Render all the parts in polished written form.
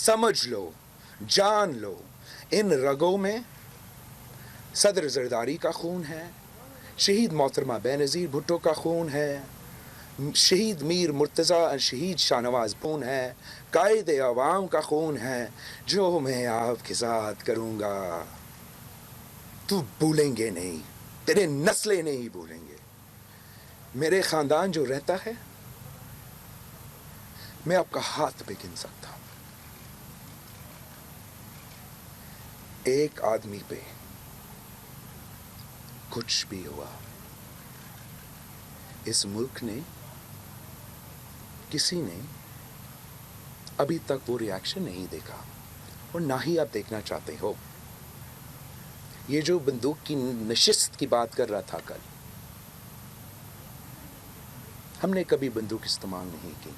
समझ लो, जान लो, इन रगों में सदर जरदारी का खून है, शहीद मोहतरमा बेनज़ीर भुट्टो का खून है, शहीद मीर मुर्तज़ा और शहीद शाहनवाज खून है, कायद अवाम का खून है, जो मैं आपके साथ करूँगा तू भूलेंगे नहीं, तेरे नस्लें नहीं भूलेंगे। मेरे ख़ानदान जो रहता है मैं आपका हाथ पे गिन सकता हूँ। एक आदमी पे कुछ भी हुआ, इस मुल्क ने, किसी ने अभी तक वो रिएक्शन नहीं देखा और ना ही आप देखना चाहते हो। ये जो बंदूक की नशिस्त की बात कर रहा था कल, हमने कभी बंदूक इस्तेमाल नहीं की,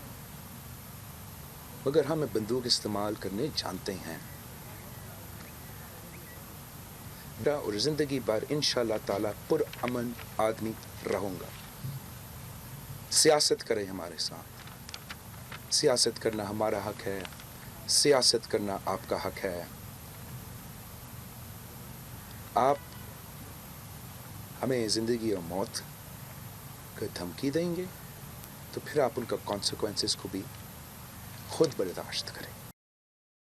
मगर हम बंदूक इस्तेमाल करने जानते हैं और ज़िंदगी भर इंशाअल्लाह ताला पुरअमन आदमी रहूँगा। सियासत करें हमारे साथ, सियासत करना हमारा हक है, सियासत करना आपका हक है। आप हमें ज़िंदगी और मौत का धमकी देंगे तो फिर आप उनका कॉन्सिक्वेंसेस को भी खुद बर्दाश्त करें।